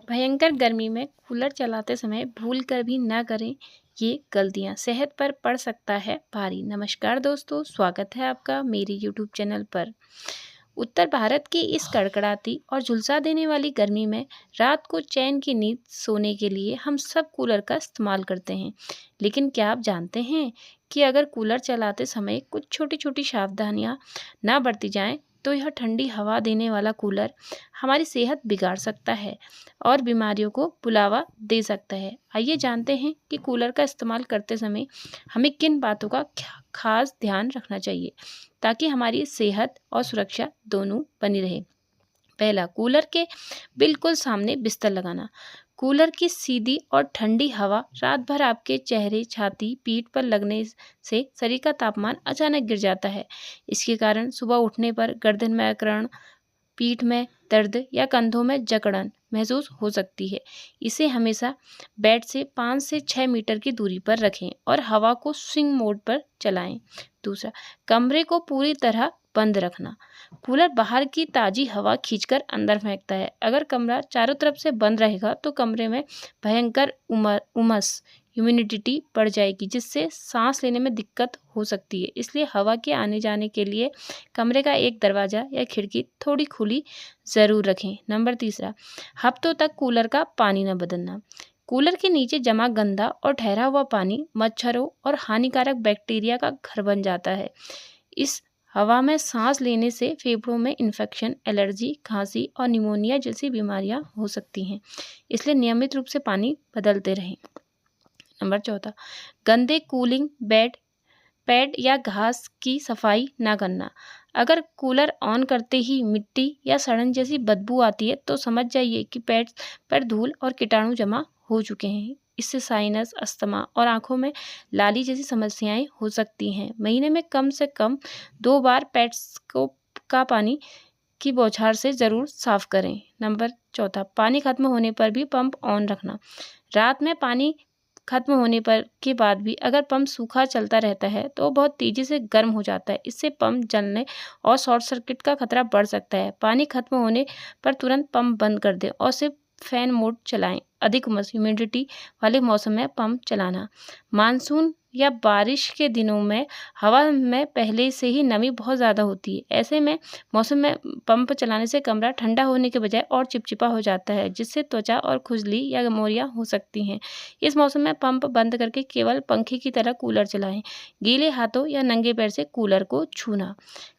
भयंकर गर्मी में कूलर चलाते समय भूल कर भी ना करें ये गलतियां, सेहत पर पड़ सकता है भारी। नमस्कार दोस्तों, स्वागत है आपका मेरे यूट्यूब चैनल पर। उत्तर भारत की इस कड़कड़ाती और झुलसा देने वाली गर्मी में रात को चैन की नींद सोने के लिए हम सब कूलर का इस्तेमाल करते हैं। लेकिन क्या आप जानते हैं कि अगर कूलर चलाते समय कुछ छोटी छोटी सावधानियां ना बरती जाएं तो यह ठंडी हवा देने वाला कूलर हमारी सेहत बिगाड़ सकता है और बीमारियों को बुलावा दे सकता है। आइए जानते हैं कि कूलर का इस्तेमाल करते समय हमें किन बातों का खास ध्यान रखना चाहिए ताकि हमारी सेहत और सुरक्षा दोनों बनी रहे। पहला, कूलर के बिल्कुल सामने बिस्तर लगाना। कूलर की सीधी और ठंडी हवा रात भर आपके चेहरे, छाती, पीठ पर लगने से शरीर का तापमान अचानक गिर जाता है। इसके कारण सुबह उठने पर गर्दन में अकड़न, पीठ में दर्द या कंधों में जकड़न महसूस हो सकती है। इसे हमेशा बेड से 5 से 6 मीटर की दूरी पर रखें और हवा को स्विंग मोड पर चलाएं। दूसरा, कमरे को पूरी तरह बंद रखना। कूलर बाहर की ताज़ी हवा खींचकर अंदर फेंकता है। अगर कमरा चारों तरफ से बंद रहेगा तो कमरे में भयंकर उमस ह्यूमिडिटी बढ़ जाएगी, जिससे सांस लेने में दिक्कत हो सकती है। इसलिए हवा के आने जाने के लिए कमरे का एक दरवाज़ा या खिड़की थोड़ी खुली ज़रूर रखें। नंबर तीसरा, हफ्तों तक कूलर का पानी न बदलना। कूलर के नीचे जमा गंदा और ठहरा हुआ पानी मच्छरों और हानिकारक बैक्टीरिया का घर बन जाता है। इस हवा में सांस लेने से फेफड़ों में इन्फेक्शन, एलर्जी, खांसी और निमोनिया जैसी बीमारियां हो सकती हैं। इसलिए नियमित रूप से पानी बदलते रहें। नंबर चौथा, गंदे कूलिंग पैड या घास की सफाई ना करना। अगर कूलर ऑन करते ही मिट्टी या सड़न जैसी बदबू आती है तो समझ जाइए कि पैड पर धूल और कीटाणु जमा हो चुके हैं। इससे साइनस, अस्थमा और आंखों में लाली जैसी समस्याएं हो सकती हैं। महीने में कम से कम 2 बार पैड्स का पानी की बौछार से ज़रूर साफ करें। नंबर चौथा, पानी खत्म होने पर भी पंप ऑन रखना। रात में पानी खत्म होने पर के बाद भी अगर पंप सूखा चलता रहता है तो बहुत तेज़ी से गर्म हो जाता है। इससे पंप जलने और शॉर्ट सर्किट का खतरा बढ़ सकता है। पानी खत्म होने पर तुरंत पंप बंद कर दें और सिर्फ फैन मोड चलाएं। अधिक ह्यूमिडिटी वाले मौसम में पंप चलाना। मानसून या बारिश के दिनों में हवा में पहले से ही नमी बहुत ज़्यादा होती है। ऐसे में मौसम में पंप चलाने से कमरा ठंडा होने के बजाय और चिपचिपा हो जाता है, जिससे त्वचा और खुजली या गमोरिया हो सकती हैं। इस मौसम में पंप बंद करके केवल पंखे की तरह कूलर चलाएं। गीले हाथों या नंगे पैर से कूलर को छूना।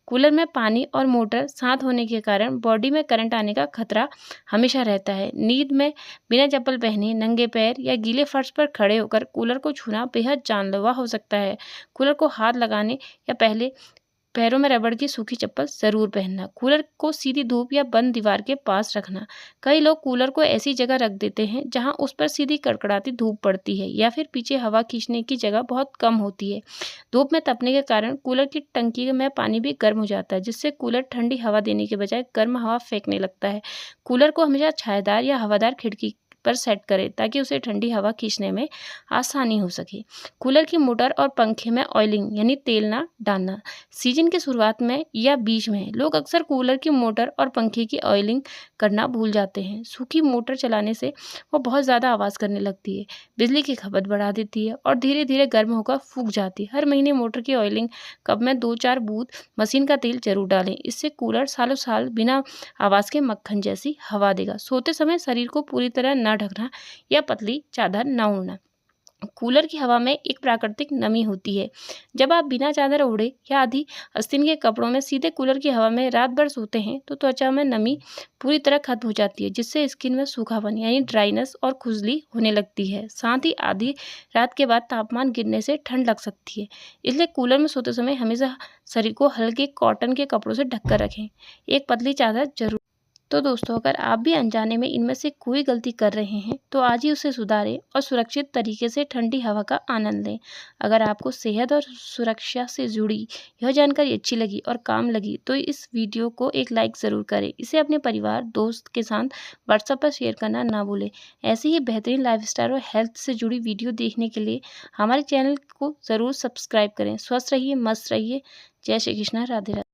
कूलर में पानी और मोटर साथ होने के कारण बॉडी में करंट आने का खतरा हमेशा रहता है। नींद में बिना चप्पल पहने नंगे पैर या गीले फर्श पर खड़े होकर कूलर को छूना बेहद जानलेवा हो सकता है। कूलर को हाथ लगाने या पहले पैरों में रबड़ की सूखी चप्पल ज़रूर पहनना। कूलर को सीधी धूप या बंद दीवार के पास रखना। कई लोग कूलर को ऐसी जगह रख देते हैं जहां उस पर सीधी कड़कड़ाती धूप पड़ती है या फिर पीछे हवा खींचने की जगह बहुत कम होती है। धूप में तपने के कारण कूलर की टंकी में पानी भी गर्म हो जाता है, जिससे कूलर ठंडी हवा देने के बजाय गर्म हवा फेंकने लगता है। कूलर को हमेशा छायादार या हवादार खिड़की पर सेट करें ताकि उसे ठंडी हवा खींचने में आसानी हो सके। कूलर की मोटर और पंखे में ऑयलिंग यानी तेल ना डालना। सीजन की शुरुआत में या बीच में लोग अक्सर कूलर की मोटर और पंखे की ऑयलिंग करना भूल जाते हैं। सूखी मोटर चलाने से वो बहुत ज़्यादा आवाज़ करने लगती है, बिजली की खपत बढ़ा देती है और धीरे धीरे गर्म होकर फूक जाती है। हर महीने मोटर की ऑयलिंग कप में 2-4 बूंद मशीन का तेल जरूर डालें। इससे कूलर सालों साल बिना आवाज़ के मक्खन जैसी हवा देगा। सोते समय शरीर को पूरी तरह न ढकना या पतली चादर न ओढ़ना। कूलर की हवा में एक प्राकृतिक नमी होती है। जब आप बिना चादर ओढ़े या आधी आस्तीन के कपड़ों में सीधे कूलर की हवा में रात भर सोते हैं तो त्वचा में नमी पूरी तरह खत्म हो जाती है, जिससे स्किन में सूखापन यानी ड्राइनेस और खुजली होने लगती है। साथ ही आधी रात के बाद तापमान गिरने से ठंड लग सकती है। इसलिए कूलर में सोते समय हमेशा शरीर को हल्के कॉटन के कपड़ों से ढककर रखें। एक पतली चादर जरूर। तो दोस्तों, अगर आप भी अनजाने में इनमें से कोई गलती कर रहे हैं तो आज ही उसे सुधारें और सुरक्षित तरीके से ठंडी हवा का आनंद लें। अगर आपको सेहत और सुरक्षा से जुड़ी यह जानकारी अच्छी लगी और काम लगी तो इस वीडियो को एक लाइक ज़रूर करें। इसे अपने परिवार, दोस्त के साथ व्हाट्सएप पर शेयर करना ना भूलें। ऐसी ही बेहतरीन लाइफस्टाइल और हेल्थ से जुड़ी वीडियो देखने के लिए हमारे चैनल को ज़रूर सब्सक्राइब करें। स्वस्थ रहिए, मस्त रहिए। जय श्री कृष्णा, राधे राधे।